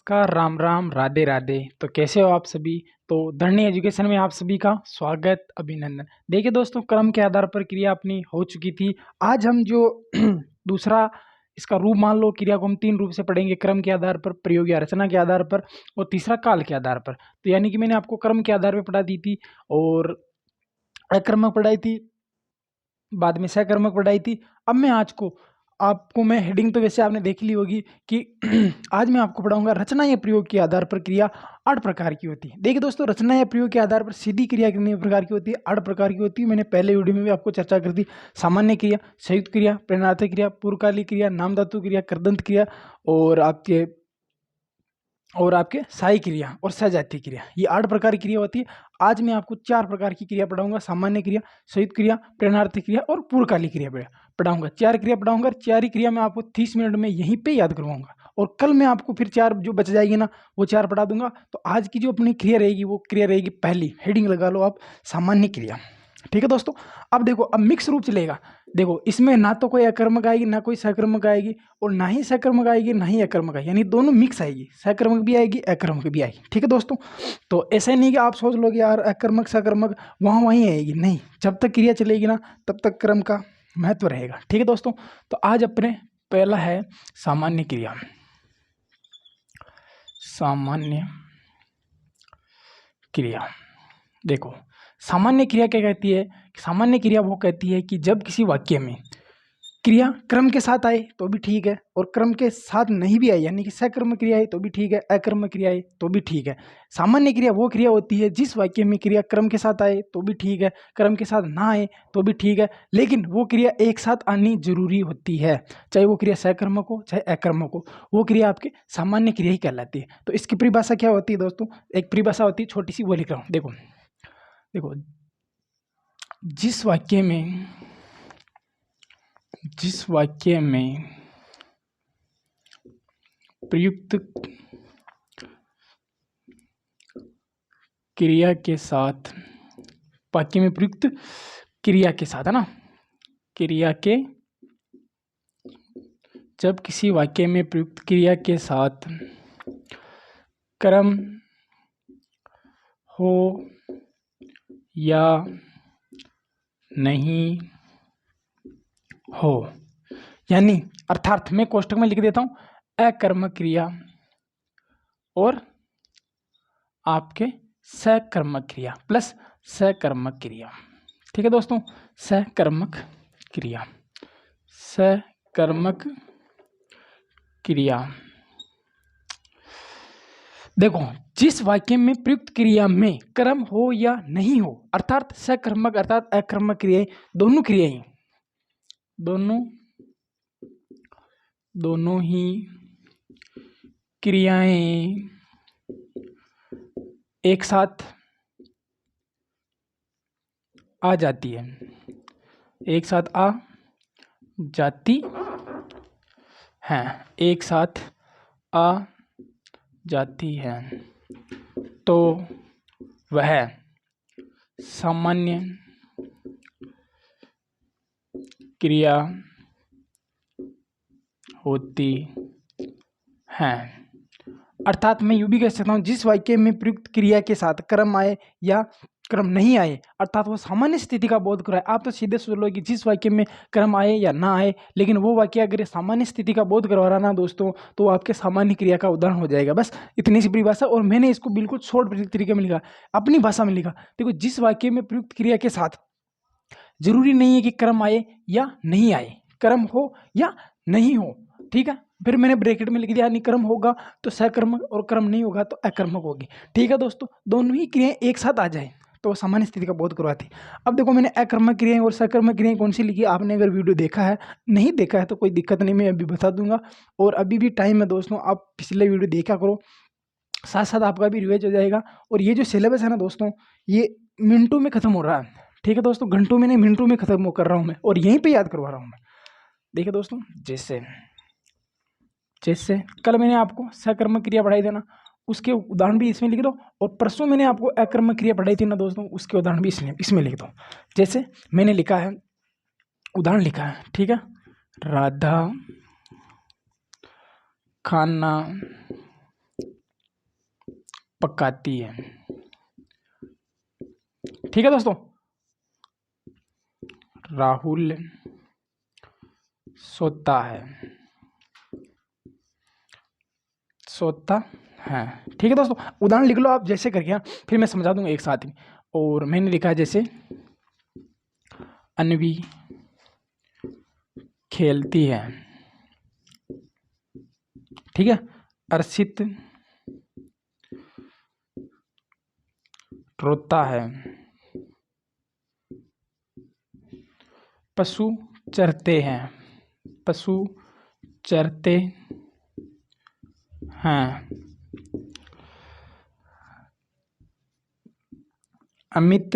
नमस्कार, राम राम, राधे राधे। तो कैसे हो आप सभी। तो धरनी एजुकेशन में आप सभी का स्वागत, अभिनंदन। देखिए दोस्तों, क्रम के आधार पर क्रिया अपनी हो चुकी थी। आज हम जो दूसरा इसका रूप मान लो, क्रिया को हम 3 रूप से पढ़ेंगे, क्रम के आधार पर, प्रयोग या रचना के आधार पर, और तीसरा काल के आधार पर। तो यानी कि मैंने आपको क्रम के आधार पर पढ़ा दी थी और अक्रमक पढ़ाई थी, बाद में सहकर्मक पढ़ाई थी। अब मैं आज को आपको मैं हेडिंग तो वैसे आपने देख ली होगी कि आज मैं आपको पढ़ाऊंगा रचना या प्रयोग के आधार पर क्रिया 8 प्रकार की होती है। देखिए दोस्तों, रचना या प्रयोग के आधार पर सीधी क्रिया कितने प्रकार की होती है? 8 प्रकार की होती है। मैंने पहले वीडियो में भी आपको चर्चा कर दी। सामान्य क्रिया, संयुक्त क्रिया, प्रेरणार्थक क्रिया, पूर्वकालिक क्रिया, नामधातु क्रिया, कृदंत क्रिया और आपके सहायक क्रिया और सजातीय क्रिया, ये 8 प्रकार की क्रिया होती है। आज मैं आपको 4 प्रकार की क्रिया पढ़ाऊंगा। सामान्य क्रिया, संयुक्त क्रिया, प्रेरणार्थक क्रिया और पूर्वकालिक क्रिया पढ़ाऊंगा। 4 क्रिया पढ़ाऊंगा। 4 ही क्रिया मैं आपको 30 मिनट में यहीं पे याद करवाऊंगा और कल मैं आपको फिर 4 जो बच जाएगी ना, वो 4 पढ़ा दूंगा। तो आज की जो अपनी क्रिया रहेगी वो क्रिया रहेगी पहली, हेडिंग लगा लो आप, सामान्य क्रिया। ठीक है दोस्तों। अब देखो, अब मिक्स रूप चलेगा। देखो, इसमें ना तो कोई अकर्मक आएगी, ना कोई सकर्मक आएगी, और ना ही सकर्मक आएगी ना ही अकर्मक आएगी, यानी दोनों मिक्स आएगी। सकर्मक भी आएगी, अकर्मक भी आएगी। ठीक है दोस्तों। तो ऐसा नहीं कि आप सोच लो कि यार अकर्मक सकर्मक वहाँ वहीं आएगी, नहीं। जब तक क्रिया चलेगी ना तब तक क्रम का महत्व रहेगा। ठीक है दोस्तों। तो आज अपने पहला है सामान्य क्रिया। सामान्य क्रिया। देखो, सामान्य क्रिया क्या कहती है? सामान्य क्रिया वो कहती है कि जब किसी वाक्य में क्रिया क्रम के साथ आए तो भी ठीक है, और क्रम के साथ नहीं भी आए, यानी कि सकर्मक क्रिया है तो भी ठीक है, अकर्मक क्रिया है तो भी ठीक है। सामान्य क्रिया वो क्रिया होती है जिस वाक्य में क्रिया क्रम के साथ आए तो भी ठीक है, क्रम के साथ ना आए तो भी ठीक है, लेकिन वो क्रिया एक साथ आनी जरूरी होती है। चाहे वो क्रिया सकर्मक हो चाहे अकर्मक हो, वो क्रिया आपके सामान्य क्रिया ही कहलाती है। तो इसकी परिभाषा क्या होती है दोस्तों? एक परिभाषा होती है, छोटी सी, वो लिख रहा हूँ। देखो देखो, जिस वाक्य में प्रयुक्त क्रिया के साथ, वाक्य में प्रयुक्त क्रिया के साथ, है ना, क्रिया के, जब किसी वाक्य में प्रयुक्त क्रिया के साथ क्रम हो या नहीं हो, यानी अर्थात मैं कोष्टक में लिख देता हूं, अकर्मक क्रिया और आपके सकर्मक क्रिया प्लस सकर्मक क्रिया। ठीक है दोस्तों, सकर्मक क्रिया, सकर्मक क्रिया। देखो, जिस वाक्य में प्रयुक्त क्रिया में क्रम हो या नहीं हो, अर्थात सकर्मक अर्थात अकर्मक क्रियाएं, दोनों ही क्रियाएं एक साथ आ जाती है, एक साथ आ जाती हैं, एक साथ आ जाती है, तो वह सामान्य क्रिया होती है। अर्थात मैं यूं भी कह सकता हूं, जिस वाक्य में प्रयुक्त क्रिया के साथ क्रम आए या क्रम नहीं आए, अर्थात वो सामान्य स्थिति का बोध कराए। आप तो सीधे सोच लो कि जिस वाक्य में क्रम आए या ना आए, लेकिन वो वाक्य अगर सामान्य स्थिति का बोध करवा रहा ना दोस्तों, तो वो आपके सामान्य क्रिया का उदाहरण हो जाएगा। बस इतनी सी परिभाषा, और मैंने इसको बिल्कुल शॉर्ट तरीके में लिखा, अपनी भाषा में लिखा। देखो, जिस वाक्य में प्रयुक्त क्रिया के साथ जरूरी नहीं है कि क्रम आए या नहीं आए, क्रम हो या नहीं हो, ठीक है। फिर मैंने ब्रैकेट में लिख दिया, यानी क्रम होगा तो सकर्मक और क्रम नहीं होगा तो अकर्मक होगी। ठीक है दोस्तों, दोनों ही क्रियाएं एक साथ आ जाए तो सामान्य स्थिति का बोध करवाती। अब देखो, मैंने अकर्मक क्रियाएं और सकर्मक क्रियाएं कौन सी लिखी, आपने अगर वीडियो देखा है, नहीं देखा है तो कोई दिक्कत नहीं, मैं अभी बता दूंगा। और अभी भी टाइम है दोस्तों, आप पिछले वीडियो देखा करो, साथ साथ आपका भी रिवाइज हो जाएगा। और ये जो सिलेबस है ना दोस्तों, ये मिनटों में खत्म हो रहा है। ठीक है दोस्तों, घंटों में नहीं, मिनटों में खत्म कर रहा हूँ मैं, और यहीं पे याद करवा रहा हूँ मैं। देखिए दोस्तों, जैसे कल मैंने आपको सकर्मक क्रिया पढ़ाई थी ना, उसके उदाहरण भी इसमें लिख दो, और परसों मैंने आपको अकर्मक क्रिया पढ़ाई थी ना दोस्तों, उसके उदाहरण भी इसमें लिख दो। जैसे मैंने लिखा है, उदाहरण लिखा है, ठीक है, राधा खाना पकाती है। ठीक है दोस्तों, राहुल सोता है, सोता है। ठीक है दोस्तों, उदाहरण लिख लो आप जैसे करके, फिर मैं समझा दूंगा एक साथ ही। और मैंने लिखा है जैसे अन्वी खेलती है, ठीक है। अर्षित रोता है, पशु चरते हैं, पशु चरते हैं। अमित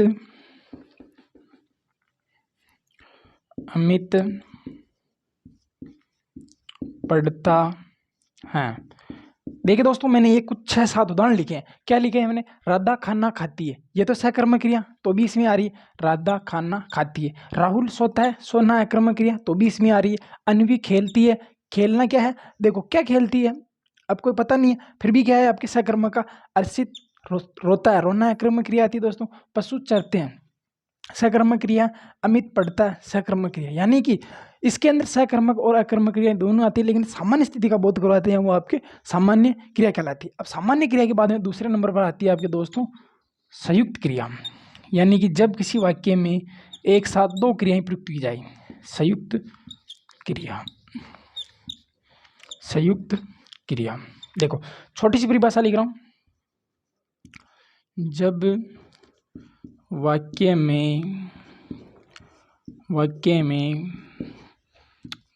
अमित पढ़ता है। देखिए दोस्तों, मैंने ये कुछ 6-7 उदाहरण लिखे हैं। क्या लिखे हैं मैंने? राधा खाना खाती है, ये तो सकर्मक क्रिया, तो भी इसमें आ रही है। राधा खाना खाती है। राहुल सोता है, सोना अकर्मक क्रिया, तो भी इसमें आ रही है। अन्वी खेलती है, खेलना क्या है? देखो क्या खेलती है, अब कोई पता नहीं है, फिर भी क्या है आपके सकर्मक का। अर्षित रोता है, रोना अकर्मक क्रिया आती है दोस्तों। पशु चरते हैं, सकर्मक क्रिया। अमित पढ़ता है, सकर्मक क्रिया। यानी कि इसके अंदर सकर्मक और अकर्मक क्रिया दोनों आती है, लेकिन सामान्य स्थिति का बोध करवाते हैं वो आपके सामान्य क्रिया कहलाती है। अब सामान्य क्रिया के बाद में दूसरे नंबर पर आती है आपके दोस्तों संयुक्त क्रिया। यानी कि जब किसी वाक्य में एक साथ 2 क्रियाएं प्रयुक्त की जाए, संयुक्त क्रिया। संयुक्त क्रिया, देखो छोटी सी परिभाषा लिख रहा हूं। जब वाक्य में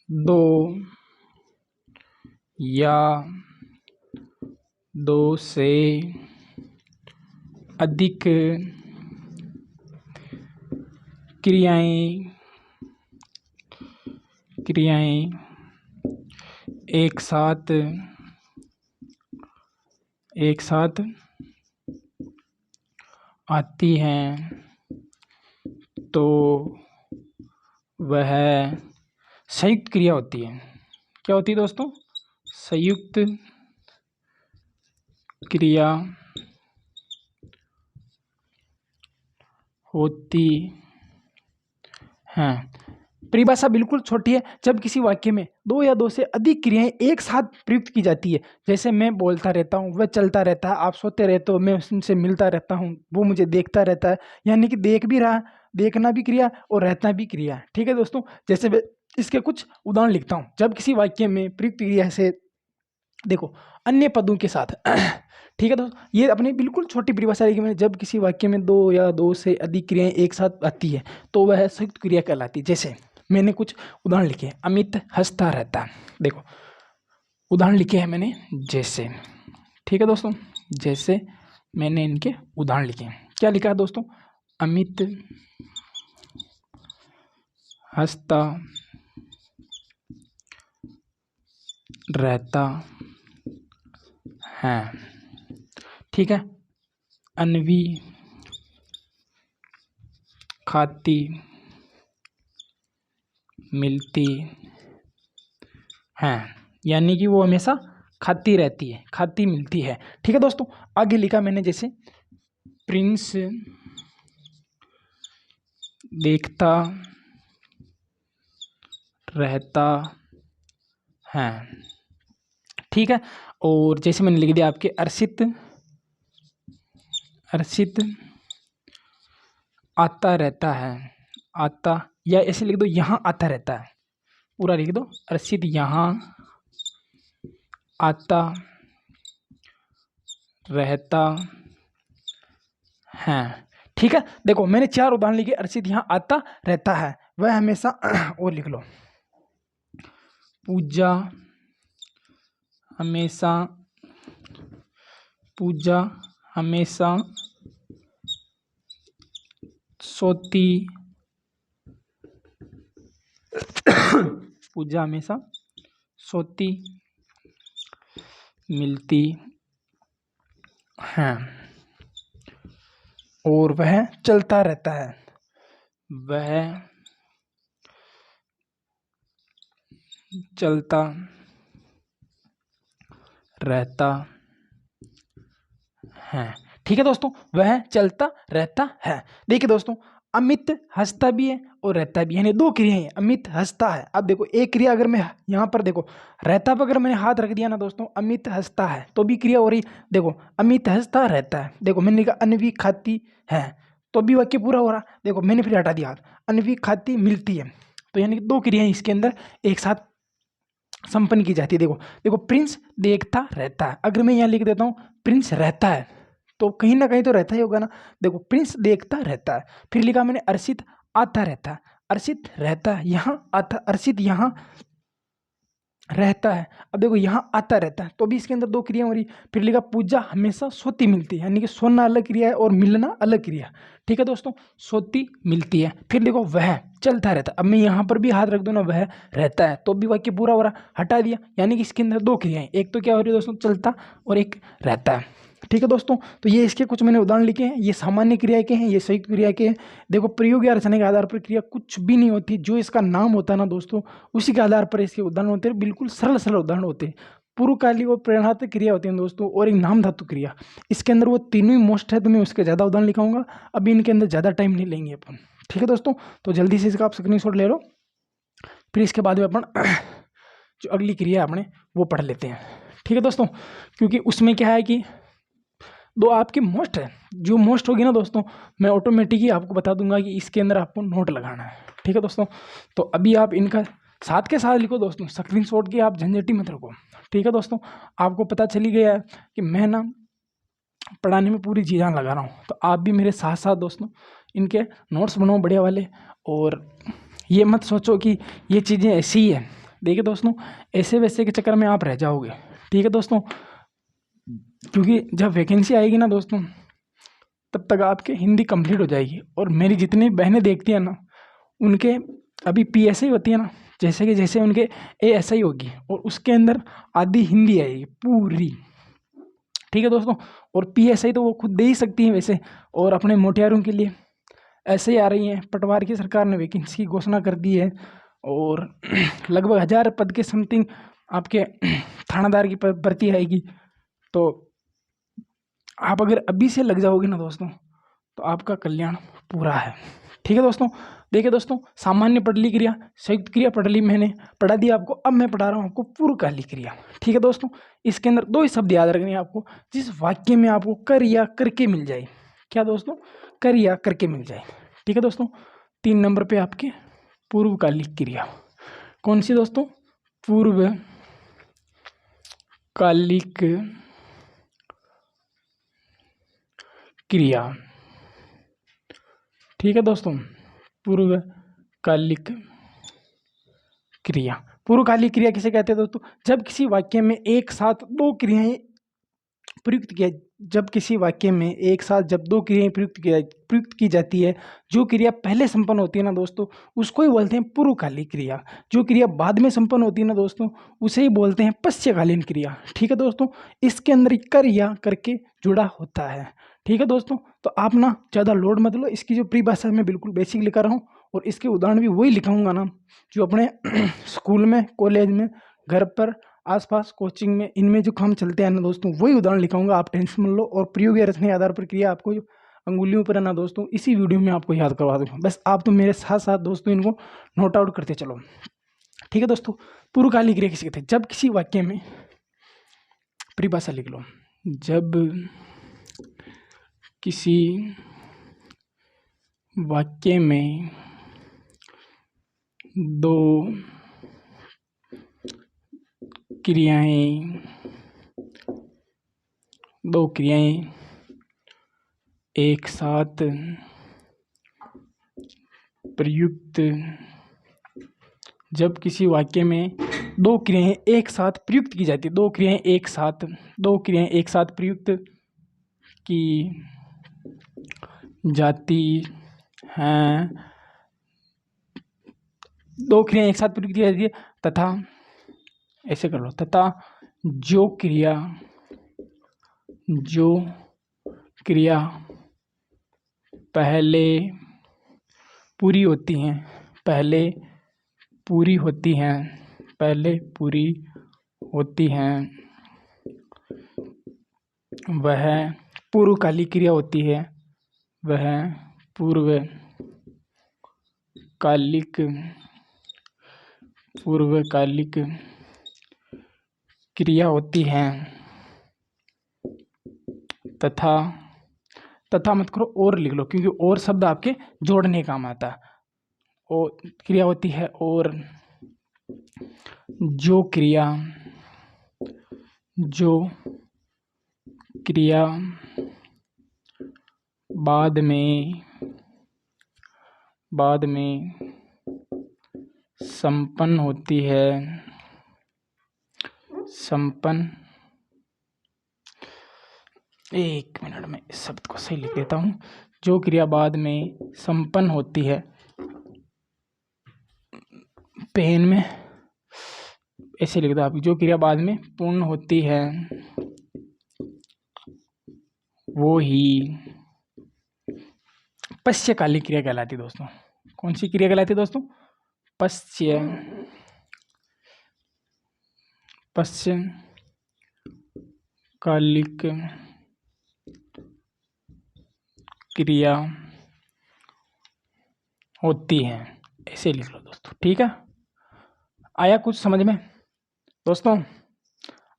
2 या 2 से अधिक क्रियाएं एक साथ आती हैं तो वह संयुक्त क्रिया होती है। क्या होती है दोस्तों? संयुक्त क्रिया होती है। परिभाषा बिल्कुल छोटी है। जब किसी वाक्य में 2 या 2 से अधिक क्रियाएं एक साथ प्रयुक्त की जाती है, जैसे मैं बोलता रहता हूँ, वह चलता रहता है, आप सोते रहते हो, मैं उनसे मिलता रहता हूँ, वो मुझे देखता रहता है। यानी कि देख भी रहा, देखना भी क्रिया और रहना भी क्रिया है। ठीक है दोस्तों, जैसे मैं इसके कुछ उदाहरण लिखता हूँ। जब किसी वाक्य में प्रयुक्त क्रिया से, देखो अन्य पदों के साथ ठीक है दोस्तों, ये अपनी बिल्कुल छोटी परिभाषा लिखी मैंने। जब किसी वाक्य में 2 या 2 से अधिक क्रियाएं एक साथ आती है तो वह संयुक्त क्रिया कहलाती है। जैसे मैंने कुछ उदाहरण लिखे हैं। अमित हंसता रहता है, देखो उदाहरण लिखे हैं मैंने जैसे। ठीक है दोस्तों, जैसे मैंने इनके उदाहरण लिखे हैं। क्या लिखा है दोस्तों? अमित हंसता रहता है, ठीक है। अन्वी खाती मिलती है, यानी कि वो हमेशा खाती रहती है, खाती मिलती है। ठीक है दोस्तों, आगे लिखा मैंने जैसे प्रिंस देखता रहता है, ठीक है। और जैसे मैंने लिख दिया आपके अर्षित आता रहता है, आता, या ऐसे लिख दो यहाँ आता रहता है, पूरा लिख दो अर्षित यहाँ आता रहता है। ठीक है, देखो मैंने 4 उदाहरण लिखे। अर्षित यहाँ आता रहता है, वह हमेशा और लिख लो पूजा हमेशा सोती पूजा हमेशा सोती मिलती है, और वह चलता रहता है, वह चलता रहता हैं। ठीक है दोस्तों, वह चलता रहता है। देखिए दोस्तों, अमित हंसता भी है और रहता भी है, यानी दो क्रियाएं हैं। अमित हंसता है, अब देखो एक क्रिया अगर मैं यहाँ पर देखो रहता पर अगर मैंने हाथ रख दिया ना दोस्तों, अमित हंसता है, तो भी क्रिया हो रही। देखो अमित हंसता रहता है, देखो मैंने लिखा अनवी खाती है, तो भी वाक्य पूरा हो रहा। देखो मैंने फिर हटा दिया हाथ, अनवी खाती मिलती है, तो यानी कि दो क्रियाएं इसके अंदर एक साथ संपन्न की जाती है। देखो देखो प्रिंस देखता रहता है, अगर मैं यहाँ लिख देता हूँ प्रिंस रहता है, तो कहीं ना कहीं तो रहता ही होगा ना। देखो प्रिंस देखता रहता है, फिर लिखा मैंने अर्षित आता रहता है, अर्षित रहता है, यहाँ आता, अर्षित यहाँ रहता है। अब देखो यहाँ आता रहता है, तो भी इसके अंदर दो क्रिया हो रही। फिर लिखा पूजा हमेशा सोती मिलती है, यानी कि सोना अलग क्रिया है और मिलना अलग क्रिया। ठीक है दोस्तों, सोती मिलती है। फिर देखो वह चलता रहता है, अब मैं यहाँ पर भी हाथ रख दूँ ना, वह रहता है, तो भी वाक्य पूरा हो रहा, हटा दिया। यानी कि इसके अंदर दो क्रियाएं, एक तो क्या हो रही है दोस्तों, चलता, और एक रहता है। ठीक है दोस्तों, तो ये इसके कुछ मैंने उदाहरण लिखे हैं। ये सामान्य क्रिया के हैं, ये संयुक्त क्रिया के हैं। देखो प्रयोग या रचना के आधार पर क्रिया कुछ भी नहीं होती, जो इसका नाम होता है ना दोस्तों, उसी के आधार पर इसके उदाहरण होते हैं। बिल्कुल सरल सरल उदाहरण होते हैं। पूर्वकालिक और प्रेरणात्मक क्रिया होती है दोस्तों, और एक नाम धातु क्रिया। इसके अंदर वो तीनों ही मोस्ट है, तो मैं उसके ज़्यादा उदाहरण लिखाऊंगा। अभी इनके अंदर ज़्यादा टाइम नहीं लेंगे अपन। ठीक है दोस्तों, तो जल्दी से इसका आप स्क्रीनशॉट ले लो, फिर इसके बाद में अपन जो अगली क्रिया है अपने वो पढ़ लेते हैं। ठीक है दोस्तों, क्योंकि उसमें क्या है कि दो आपकी मोस्ट है, जो मोस्ट होगी ना दोस्तों, मैं ऑटोमेटिक ही आपको बता दूंगा कि इसके अंदर आपको नोट लगाना है। ठीक है दोस्तों, तो अभी आप इनका साथ के साथ लिखो दोस्तों, स्क्रीनशॉट की आप झंझटी मत रखो। ठीक है दोस्तों, आपको पता चली गया है कि मैं ना पढ़ाने में पूरी जी जान लगा रहा हूँ, तो आप भी मेरे साथ साथ दोस्तों इनके नोट्स बनाओ बढ़िया वाले। और ये मत सोचो कि ये चीज़ें ऐसी ही है। देखिए दोस्तों, ऐसे वैसे के चक्कर में आप रह जाओगे। ठीक है दोस्तों, क्योंकि जब वैकेंसी आएगी ना दोस्तों, तब तक आपके हिंदी कंप्लीट हो जाएगी। और मेरी जितनी बहनें देखती हैं ना, उनके अभी PSI होती है ना, जैसे कि जैसे उनके ASI होगी, और उसके अंदर आधी हिंदी आएगी पूरी। ठीक है दोस्तों, और PSI तो वो खुद दे ही सकती हैं वैसे, और अपने मोटियारों के लिए ऐसे ही आ रही हैं। पटवार की सरकार ने वैकेंसी की घोषणा कर दी है, और लगभग 1000 पद के समथिंग आपके थानादार की भर्ती आएगी। तो आप अगर अभी से लग जाओगे ना दोस्तों, तो आपका कल्याण पूरा है। ठीक है दोस्तों, देखिए दोस्तों, सामान्य पढ़ ली क्रिया, संयुक्त क्रिया पढ़ ली, मैंने पढ़ा दिया आपको। अब मैं पढ़ा रहा हूँ आपको पूर्वकालिक क्रिया। ठीक है दोस्तों, इसके अंदर दो ही शब्द याद रखने हैं आपको, जिस वाक्य में आपको कर या करके मिल जाए। क्या दोस्तों, कर या करके मिल जाए। ठीक है दोस्तों, 3 नंबर पे आपके पूर्वकालिक क्रिया कौन सी दोस्तों, पूर्वकालिक क्रिया। ठीक है दोस्तों, पूर्वकालिक क्रिया। पूर्वकालिक क्रिया किसे कहते हैं दोस्तों, जब किसी वाक्य में एक साथ दो क्रियाएं प्रयुक्त किया, जब किसी वाक्य में एक साथ जब दो क्रियाएं प्रयुक्त की जाती है, जो क्रिया पहले संपन्न होती है ना दोस्तों, उसको ही बोलते हैं पूर्वकालिक क्रिया। जो क्रिया बाद में संपन्न होती है ना दोस्तों, उसे ही बोलते हैं पश्चकालीन क्रिया। ठीक है दोस्तों, इसके अंदर कर या करके जुड़ा होता है। ठीक है दोस्तों, तो आप ना ज़्यादा लोड मत लो, इसकी जो परिभाषा मैं बिल्कुल बेसिक लिखा रहा हूँ, और इसके उदाहरण भी वही लिखाऊंगा ना जो अपने स्कूल में, कॉलेज में, घर पर, आसपास, कोचिंग में, इनमें जो काम चलते हैं ना दोस्तों, वही उदाहरण लिखाऊंगा। आप टेंशन मत लो, और प्रयोग या रचना के आधार पर क्रिया आपको जो अंगुलियों पर है ना दोस्तों, इसी वीडियो में आपको याद करवा दूंगा। बस आप तो मेरे साथ साथ दोस्तों इनको नोट आउट करते चलो। ठीक है दोस्तों, पूर्वकालिक क्रिया किसे कहते हैं, जब किसी वाक्य में, परिभाषा लिख लो, जब किसी वाक्य में दो क्रियाएं एक साथ प्रयुक्त, जब किसी वाक्य में दो क्रियाएं एक साथ प्रयुक्त की जाती है, दो क्रियाएं एक साथ प्रयुक्त की जाती हैं, दो क्रियाएं एक साथ प्रयुक्त की जाती है, तथा ऐसे कर लो, तथा जो क्रिया पहले पूरी होती हैं, वह पूर्वकालिक क्रिया होती है वह पूर्वकालिक क्रिया होती है तथा मत करो और लिख लो, क्योंकि और शब्द आपके जोड़ने काम आता है। और क्रिया होती है और जो क्रिया बाद में संपन्न होती है, एक मिनट में इस शब्द को सही लिख देता हूँ। जो क्रिया बाद में संपन्न होती है, पेन में ऐसे लिख दो आप, जो क्रिया बाद में पूर्ण होती है वो ही पश्चकालिक क्रिया कहलाती है दोस्तों। कौन सी क्रिया कहलाती है दोस्तों? पश्चकालिक क्रिया होती है, ऐसे लिख लो दोस्तों। ठीक है, आया कुछ समझ में दोस्तों?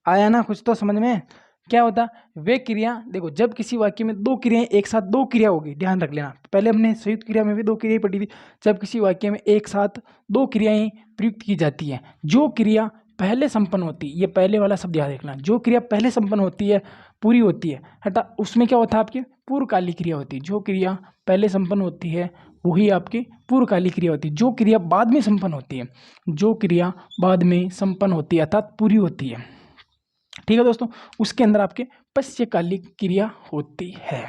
आया ना कुछ तो समझ में? क्या होता वे क्रिया, देखो जब किसी वाक्य में दो क्रियाएं एक साथ, दो क्रिया होगी, ध्यान रख लेना। पहले हमने संयुक्त क्रिया में भी दो क्रियाएं पढ़ी थी। जब किसी वाक्य में एक साथ दो क्रियाएं प्रयुक्त की जाती है, जो क्रिया पहले संपन्न होती है, ये पहले वाला शब्द याद रखना, जो क्रिया पहले संपन्न होती है, पूरी होती है हटा, उसमें क्या होता है आपकी पूर्वकालिक क्रिया होती है। जो क्रिया पहले संपन्न होती है वही आपकी पूर्वकालिक क्रिया होती है। जो क्रिया बाद में संपन्न होती है, जो क्रिया बाद में संपन्न होती है अर्थात पूरी होती है, ठीक है दोस्तों, उसके अंदर आपके पश्चकालिक क्रिया होती है।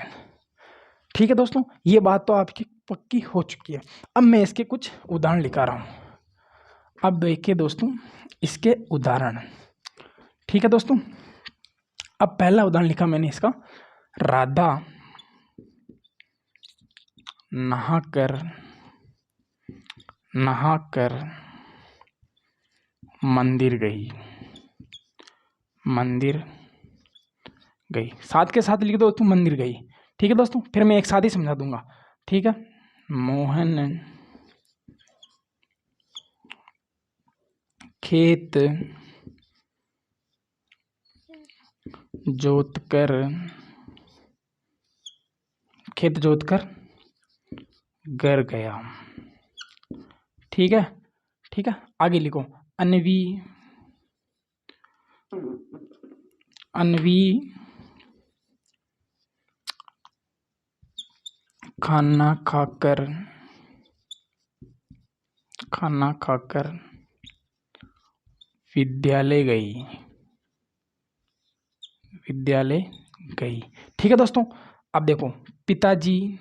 ठीक है दोस्तों, ये बात तो आपकी पक्की हो चुकी है। अब मैं इसके कुछ उदाहरण लिखा रहा हूं। अब देखिए दोस्तों इसके उदाहरण। ठीक है दोस्तों, अब पहला उदाहरण लिखा मैंने इसका, राधा नहाकर मंदिर गई। साथ के साथ लिख दो तुम मंदिर गई। ठीक है दोस्तों, फिर मैं एक साथ ही समझा दूंगा। ठीक है, मोहन खेत जोतकर घर गया। ठीक है, आगे लिखो, अन्वी खाना खाकर विद्यालय गई। ठीक है दोस्तों, अब देखो, पिताजी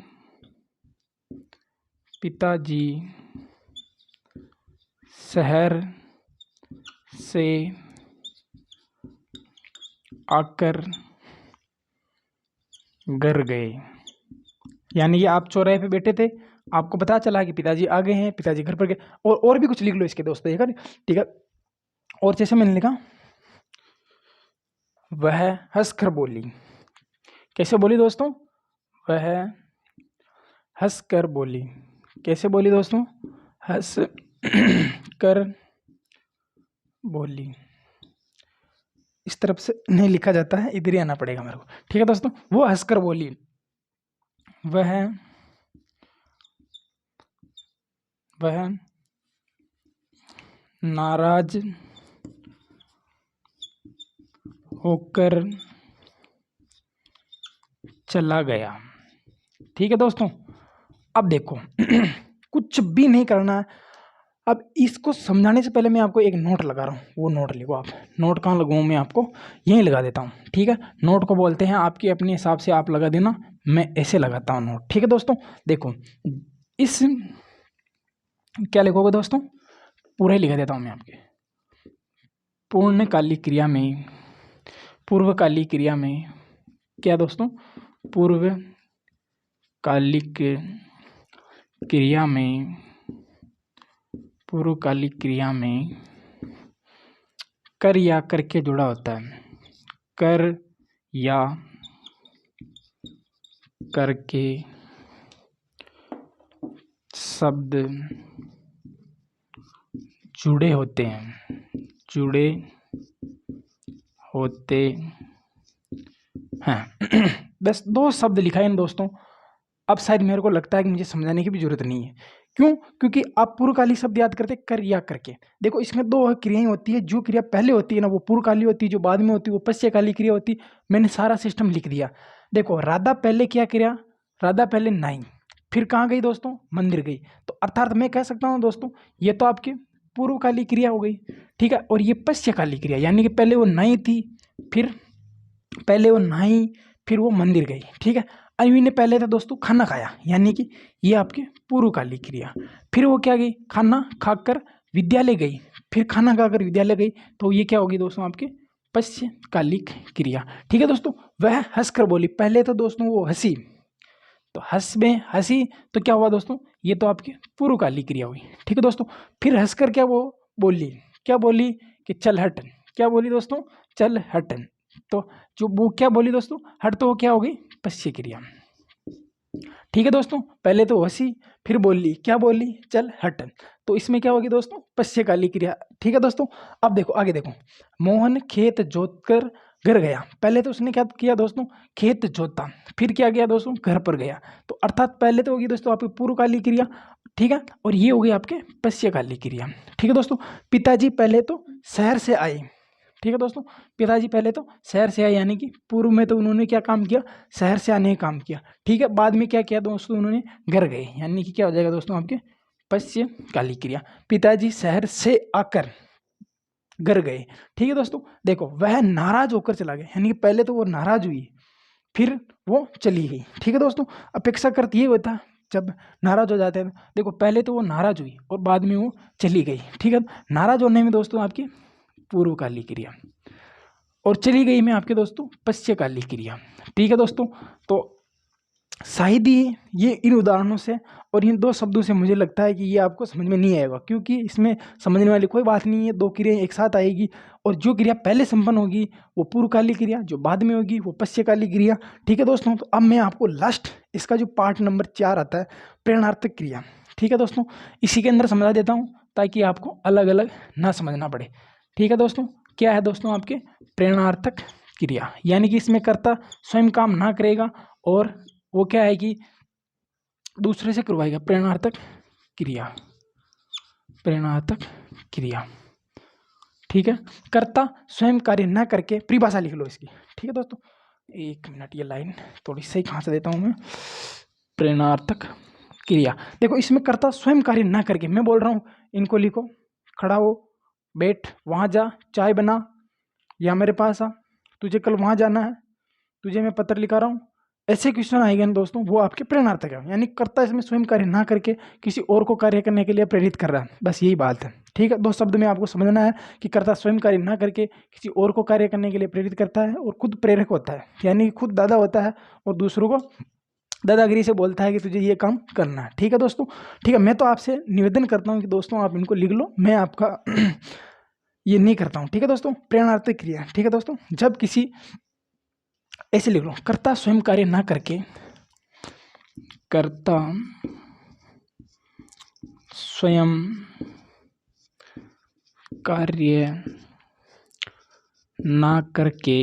शहर से आकर घर गए। यानी ये आप चौराहे पे बैठे थे, आपको पता चला कि पिताजी आ गए हैं, पिताजी घर पर गए। और भी कुछ लिख लो इसके दोस्तों, ठीक है। और जैसे मैंने लिखा, वह हंसकर बोली। कैसे बोली दोस्तों? वह हंसकर बोली। कैसे बोली दोस्तों? हंस कर बोली। इस तरफ से नहीं लिखा जाता है, इधर ही आना पड़ेगा मेरे को। ठीक है दोस्तों, वो हंसकर बोली। वह नाराज होकर चला गया। ठीक है दोस्तों, अब देखो कुछ भी नहीं करना है। अब इसको समझाने से पहले मैं आपको एक नोट लगा रहा हूँ, वो नोट लिखो आप। नोट कहाँ लगाऊँ? मैं आपको यहीं लगा देता हूँ। ठीक है, नोट को बोलते हैं, आपके अपने हिसाब से आप लगा देना, मैं ऐसे लगाता हूँ नोट। ठीक है दोस्तों, देखो इस क्या लिखोगे दोस्तों? पूरा ही लिखा देता हूँ मैं आपके। पूर्वकालिक क्रिया में क्या दोस्तों? पूर्वकालिक क्रिया में कर या करके जुड़ा होता है। कर या करके शब्द जुड़े होते हैं। बस 2 शब्द लिखा है इन दोस्तों। अब शायद मेरे को लगता है कि मुझे समझाने की भी जरूरत नहीं है। क्यों? क्योंकि आप पूर्वकाली शब्द याद करते कर या करके। देखो इसमें 2 क्रियाएं होती है। जो क्रिया पहले होती है ना वो पूर्वकाली होती है, जो बाद में होती है वो पश्चकाली क्रिया होती है। मैंने सारा सिस्टम लिख दिया। देखो राधा पहले क्या क्रिया? राधा पहले नाई, फिर कहाँ गई दोस्तों? मंदिर गई। तो अर्थात मैं कह सकता हूँ दोस्तों ये तो आपकी पूर्वकाली क्रिया हो गई, ठीक है। और ये पश्चकाली क्रिया, यानी कि पहले वो नाई थी, फिर फिर वो मंदिर गई, ठीक है। अश्विनी ने पहले था दोस्तों खाना खाया, यानी कि ये आपके पूर्वकाली क्रिया। फिर वो क्या गई? खाना खाकर विद्यालय गई, फिर खाना खाकर विद्यालय गई, तो ये क्या होगी दोस्तों? आपके पश्चकालिक क्रिया, ठीक है दोस्तों। वह हंसकर बोली, पहले तो दोस्तों वो हंसी, तो हंसी तो क्या हुआ दोस्तों? ये तो आपकी पूर्वकाली क्रिया हुई, ठीक है दोस्तों। फिर हंसकर क्या वो बोली? क्या बोली? कि चल हट। क्या बोली दोस्तों? चल हट। तो जो वो क्या बोली दोस्तों? हट, तो वो क्या होगी? पश्य क्रिया, ठीक है दोस्तों। पहले तो हंसी, फिर बोली, क्या बोली? चल हट। तो इसमें क्या होगी दोस्तों? पश्चकाली क्रिया, ठीक है दोस्तों। अब देखो आगे देखो, मोहन खेत जोतकर घर गया। पहले तो उसने क्या किया दोस्तों? खेत जोता, फिर क्या किया दोस्तों? घर पर गया। तो अर्थात पहले तो होगी दोस्तों आपकी पूर्वकाली क्रिया, ठीक है, और ये होगी आपके पश्चकाली क्रिया, ठीक है दोस्तों। पिताजी पहले तो शहर से आए, ठीक है दोस्तों। पिताजी पहले तो शहर से आए, यानी कि पूर्व में तो उन्होंने क्या काम किया? शहर से आने का काम किया, ठीक है। बाद में क्या किया दोस्तों? उन्होंने घर गए, यानी कि क्या हो जाएगा दोस्तों? आपके पश्चकाली क्रिया। पिताजी शहर से आकर घर गए, ठीक है दोस्तों। देखो वह नाराज होकर चला गया, यानी कि पहले तो वो नाराज हुई, फिर वो चली गई, ठीक है दोस्तों। अपेक्षाकृत ये होता है जब नाराज हो जाते हैं। देखो पहले तो वो नाराज हुई और बाद में वो चली गई, ठीक है। नाराज होने में दोस्तों आपकी पूर्वकाली क्रिया, और चली गई में आपके दोस्तों पश्चकाली क्रिया, ठीक है दोस्तों। तो शायद ही ये इन उदाहरणों से और इन 2 शब्दों से मुझे लगता है कि ये आपको समझ में नहीं आएगा, क्योंकि इसमें समझने वाली कोई बात नहीं है। 2 क्रियाएं एक साथ आएगी, और जो क्रिया पहले संपन्न होगी वो पूर्वकाली क्रिया, जो बाद में होगी वो पश्चकाली क्रिया, ठीक है दोस्तों। तो अब मैं आपको लास्ट इसका जो पार्ट नंबर 4 आता है, प्रेरणार्थक क्रिया, ठीक है दोस्तों, इसी के अंदर समझा देता हूँ ताकि आपको अलग अलग ना समझना पड़े, ठीक है दोस्तों। क्या है दोस्तों? आपके प्रेरणार्थक क्रिया, यानी कि इसमें कर्ता स्वयं काम ना करेगा और वो क्या है कि दूसरे से करवाएगा। प्रेरणार्थक क्रिया, ठीक है। कर्ता स्वयं कार्य न करके, परिभाषा लिख लो इसकी, ठीक है दोस्तों। 1 मिनट, ये लाइन थोड़ी सही कहाँ से देता हूँ मैं। प्रेरणार्थक क्रिया, देखो इसमें कर्ता स्वयं कार्य न करके, मैं बोल रहा हूँ इनको लिखो, खड़ा हो, बैठ, वहाँ जा, चाय बना, या मेरे पास आ, तुझे कल वहाँ जाना है, तुझे मैं पत्र लिखा रहा हूँ, ऐसे क्वेश्चन आएंगे ना दोस्तों, वो आपके प्रेरणार्थक है। यानी कर्ता इसमें स्वयं कार्य ना करके किसी और को कार्य करने के लिए प्रेरित कर रहा है, बस यही बात है, ठीक है। 2 शब्द में आपको समझना है कि कर्ता स्वयं कार्य ना करके किसी और को कार्य करने के लिए प्रेरित करता है और खुद प्रेरक होता है, यानी खुद दादा होता है और दूसरों को दादागिरी से बोलता है कि तुझे ये काम करना है, ठीक है दोस्तों। ठीक है, मैं तो आपसे निवेदन करता हूँ कि दोस्तों आप इनको लिख लो, मैं आपका ये नहीं करता हूँ, ठीक है दोस्तों। प्रेरणार्थक क्रिया, ठीक है दोस्तों, जब किसी, ऐसे लिख लो, कर्ता स्वयं कार्य ना करके, कर्ता स्वयं कार्य ना करके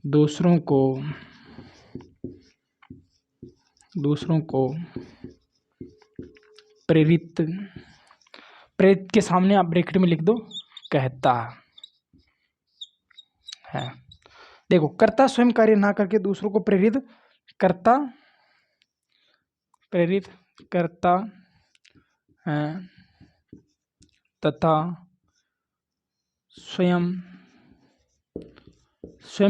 दूसरों को प्रेरित के सामने आप ब्रैकेट में लिख दो, कहता है। देखो कर्ता स्वयं कार्य ना करके दूसरों को प्रेरित करता है तथा स्वयं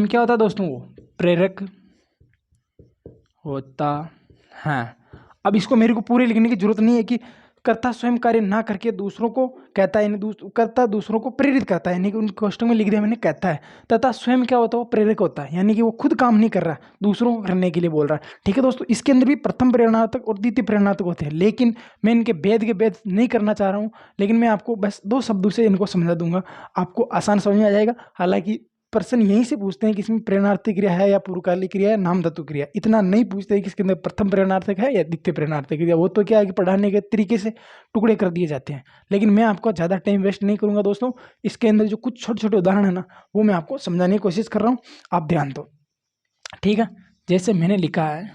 क्या होता है दोस्तों? वो प्रेरक होता है। अब इसको मेरे को पूरे लिखने की जरूरत नहीं है कि कर्ता स्वयं कार्य ना करके दूसरों को कहता है, यानी कर्ता दूसरों को प्रेरित करता है, यानी कि उन क्वेश्चन में लिख दिया मैंने, कहता है, तथा स्वयं क्या होता है? वो प्रेरक होता है, यानी कि वो खुद काम नहीं कर रहा, दूसरों को करने के लिए बोल रहा है, ठीक है दोस्तों। इसके अंदर भी प्रथम प्रेरणार्थक और द्वितीय प्रेरणार्थक होते हैं, लेकिन मैं इनके भेद नहीं करना चाह रहा हूँ, लेकिन मैं आपको बस 2 शब्दों से इनको समझा दूंगा, आपको आसान समझ में आ जाएगा। हालांकि प्रश्न यहीं से पूछते हैं कि इसमें प्रेरणार्थक क्रिया है या पूर्वकालिक क्रिया है, नाम धातु क्रिया। इतना नहीं पूछते हैं कि इसके अंदर प्रथम प्रेरणार्थक है या द्वितीय प्रेरणार्थक क्रिया। वो तो क्या है कि पढ़ाने के तरीके से टुकड़े कर दिए जाते हैं। लेकिन मैं आपको ज़्यादा टाइम वेस्ट नहीं करूंगा दोस्तों। इसके अंदर जो कुछ छोटे छोटे उदाहरण है ना, वो मैं आपको समझाने की कोशिश कर रहा हूँ, आप ध्यान दो, ठीक है। जैसे मैंने लिखा है,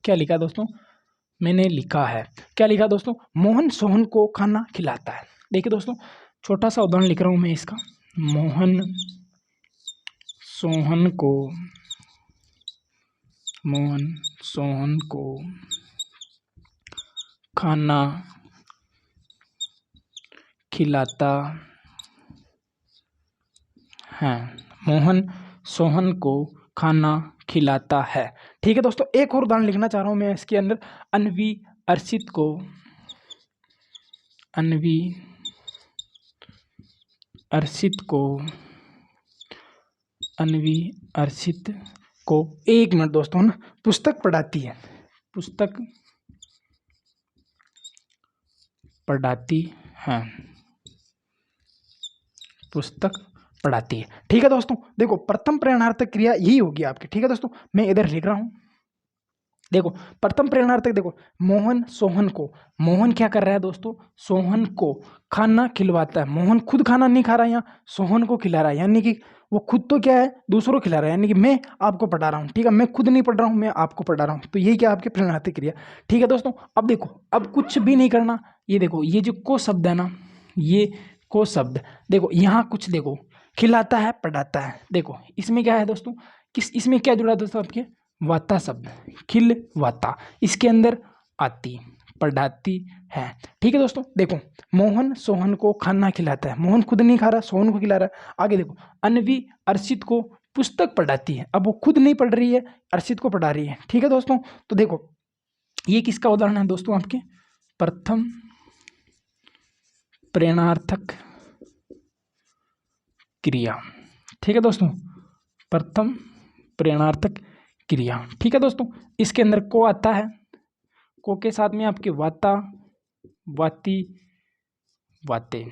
क्या लिखा दोस्तों, मैंने लिखा है, क्या लिखा दोस्तों, मोहन सोहन को खाना खिलाता है। देखिए दोस्तों, छोटा सा उदाहरण लिख रहा हूँ मैं इसका। मोहन सोहन को खाना खिलाता है। मोहन सोहन को खाना खिलाता है। ठीक है दोस्तों, एक और उदाहरण लिखना चाह रहा हूं मैं इसके अंदर। अन्वी अर्षित को 1 मिनट दोस्तों ना, पुस्तक पढ़ाती है। ठीक है दोस्तों, देखो प्रथम प्रेरणार्थक क्रिया यही होगी आपकी। ठीक है दोस्तों, मैं इधर लिख रहा हूं, देखो प्रथम प्रेरणार्थक, देखो मोहन क्या कर रहा है दोस्तों, सोहन को खाना खिलवाता है। मोहन खुद खाना नहीं खा रहा है, यहाँ सोहन को खिला रहा है, यानी कि वो खुद तो क्या है, दूसरों को खिला रहा है, यानी कि मैं आपको पढ़ा रहा हूँ। ठीक है, मैं खुद नहीं पढ़ रहा हूँ, मैं आपको पढ़ा रहा हूँ। तो यही क्या आपकी प्रेरणार्थक क्रिया। ठीक है दोस्तों, अब देखो, अब कुछ भी नहीं करना। ये देखो, ये जो को शब्द है ना, ये को शब्द, देखो यहाँ कुछ, देखो खिलाता है, पढ़ाता है। देखो इसमें क्या है दोस्तों, इसमें क्या जुड़ा दोस्तों, आपके वाता शब्द, खिलवाता, इसके अंदर आती, पढ़ाती है। ठीक है दोस्तों, देखो मोहन सोहन को खाना खिलाता है। मोहन खुद नहीं खा रहा, सोहन को खिला रहा है। आगे देखो, अन्वी अर्षित को पुस्तक पढ़ाती है। अब वो खुद नहीं पढ़ रही है, अर्षित को पढ़ा रही है। ठीक है दोस्तों, तो देखो ये किसका उदाहरण है दोस्तों, आपके प्रथम प्रेरणार्थक क्रिया। ठीक है दोस्तों, प्रथम प्रेरणार्थक क्रिया। ठीक है दोस्तों, इसके अंदर को आता है, को के साथ में आपके वाता, वाती, वाते।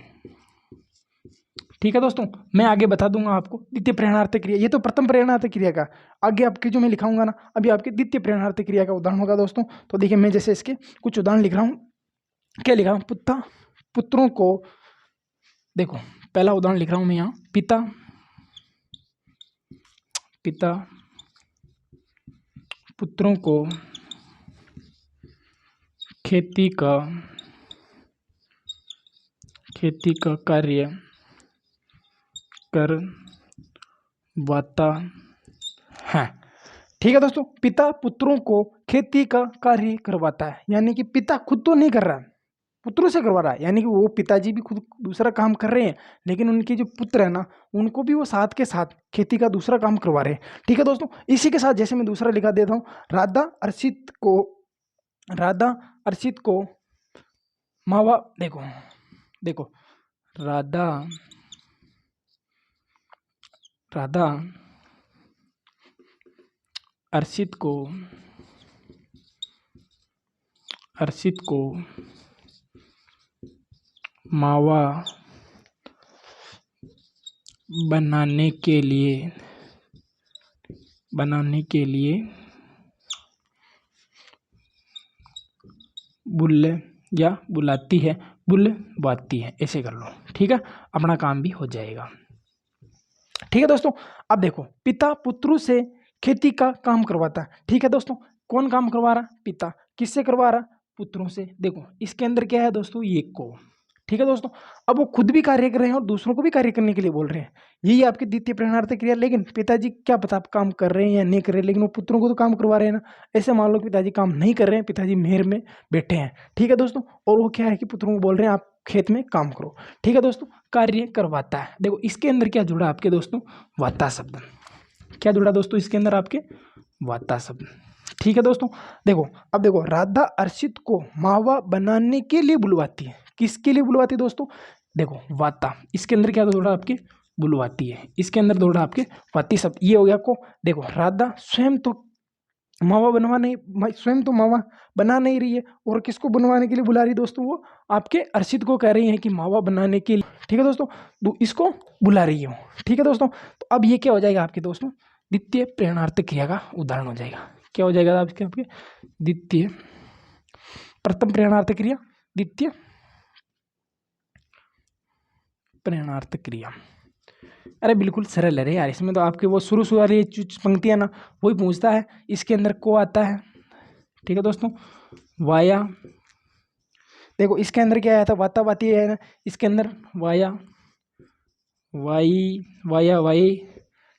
ठीक है दोस्तों, मैं आगे बता दूंगा आपको द्वितीय प्रेरणार्थक क्रिया। ये तो प्रथम प्रेरणार्थक क्रिया का, आगे आपके जो मैं लिखाऊंगा ना, अभी आपके द्वितीय प्रेरणार्थक क्रिया का उदाहरण होगा दोस्तों। तो देखिए, मैं जैसे इसके कुछ उदाहरण लिख रहा हूँ। क्या लिखा हूँ, पुत्रों को, देखो पहला उदाहरण लिख रहा हूं मैं यहाँ, पिता पुत्रों को खेती का कार्य करवाता है। ठीक है दोस्तों, पिता पुत्रों को खेती का कार्य करवाता है, यानी कि पिता खुद तो नहीं कर रहा है, पुत्रों से करवा रहा है। यानी कि वो पिताजी भी खुद दूसरा काम कर रहे हैं, लेकिन उनके जो पुत्र है ना, उनको भी वो साथ के साथ खेती का दूसरा काम करवा रहे हैं। ठीक है दोस्तों, इसी के साथ जैसे मैं दूसरा लिखा देता हूँ, राधा अर्षित को मावा, देखो राधा अर्षित को मावा बनाने के लिए बुलवाती है, ऐसे कर लो। ठीक है, अपना काम भी हो जाएगा। ठीक है दोस्तों, अब देखो, पिता पुत्रों से खेती का काम करवाता है। ठीक है दोस्तों, कौन काम करवा रहा, पिता, किससे करवा रहा, पुत्रों से। देखो इसके अंदर क्या है दोस्तों, ये को। ठीक है दोस्तों, अब वो खुद भी कार्य कर रहे हैं और दूसरों को भी कार्य करने के लिए बोल रहे हैं। यही आपकी द्वितीय प्रेरणार्थक क्रिया। लेकिन पिताजी क्या पता आप काम कर रहे हैं या नहीं कर रहे हैं, लेकिन वो पुत्रों को तो काम करवा रहे हैं ना। ऐसे मान लो कि पिताजी काम नहीं कर रहे हैं, पिताजी मेहर में बैठे हैं। ठीक है दोस्तों, और वो क्या है कि पुत्रों को बोल रहे हैं आप खेत में काम करो। ठीक है दोस्तों, कार्य करवाता है। देखो इसके अंदर क्या जुड़ा आपके दोस्तों, वाता शब्द। क्या जुड़ा दोस्तों इसके अंदर आपके, वाता शब्द। ठीक है दोस्तों, देखो अब देखो, राधा अर्षित को मावा बनाने के लिए बुलवाती है। किसके लिए बुलवाती है दोस्तों, देखो वाता, इसके अंदर क्या दौड़ा आपके, बुलवाती है। इसके अंदर दौड़ा आपके वाती शब्द, ये हो गया को। देखो राधा स्वयं तो मावा बनवा नहीं, स्वयं तो मावा बना नहीं रही है और किसको बनवाने के लिए बुला रही है दोस्तों, वो आपके अर्षित को कह रही है कि मावा बनाने के लिए, ठीक है दोस्तों, तो इसको बुला रही है, ठीक है दोस्तों। तो अब ये क्या हो जाएगा आपके दोस्तों, द्वितीय प्रेरणार्थक क्रिया का उदाहरण हो जाएगा। क्या हो जाएगा आपके द्वितीय, प्रथम प्रेरणार्थक क्रिया, द्वितीय प्रेरणार्थक क्रिया। अरे बिल्कुल सरल है रे यार, इसमें तो आपके वो शुरू वाली पंक्तियां ना वही पूछता है, इसके अंदर को आता है, ठीक है दोस्तों, वाया, देखो इसके अंदर क्या आया था, वाता वाती है ना, इसके अंदर वाया वाई वाया वाई,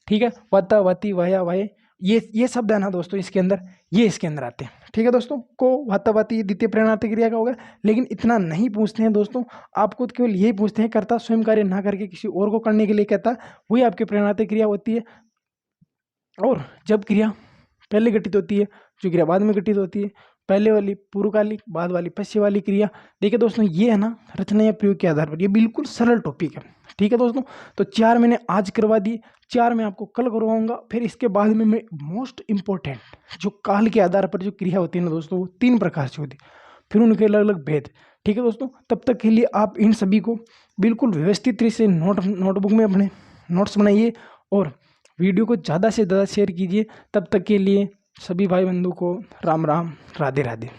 ठीक है, वाता वाती वाया वाई, ये शब्द है ना दोस्तों इसके अंदर, ये इसके अंदर आते हैं, ठीक है दोस्तों। को वाता वाती द्वितीय प्रेरणार्थक क्रिया का होगा, लेकिन इतना नहीं पूछते हैं दोस्तों, आपको तो केवल यही पूछते हैं कर्ता स्वयं कार्य ना करके किसी और को करने के लिए कहता, वही आपकी प्रेरणार्थक क्रिया होती है। और जब क्रिया पहले घटित होती है, जो क्रिया बाद में घटित होती है, पहले वाली पूर्वकालिक, बाद वाली पश्य वाली क्रिया। देखिए दोस्तों ये है ना रचना या प्रयोग के आधार पर, ये बिल्कुल सरल टॉपिक है, ठीक है दोस्तों। तो 4 मैंने आज करवा दिए, 4 मैं आपको कल करवाऊंगा। फिर इसके बाद में मैं मोस्ट इंपॉर्टेंट जो काल के आधार पर जो क्रिया होती है ना दोस्तों, वो 3 प्रकार से होती है, फिर उनके अलग अलग भेद, ठीक है दोस्तों। तब तक के लिए आप इन सभी को बिल्कुल व्यवस्थित तरीके से नोटबुक में अपने नोट्स बनाइए और वीडियो को ज़्यादा से ज़्यादा शेयर कीजिए। तब तक के लिए सभी भाई बंधु को राम राम, राधे राधे।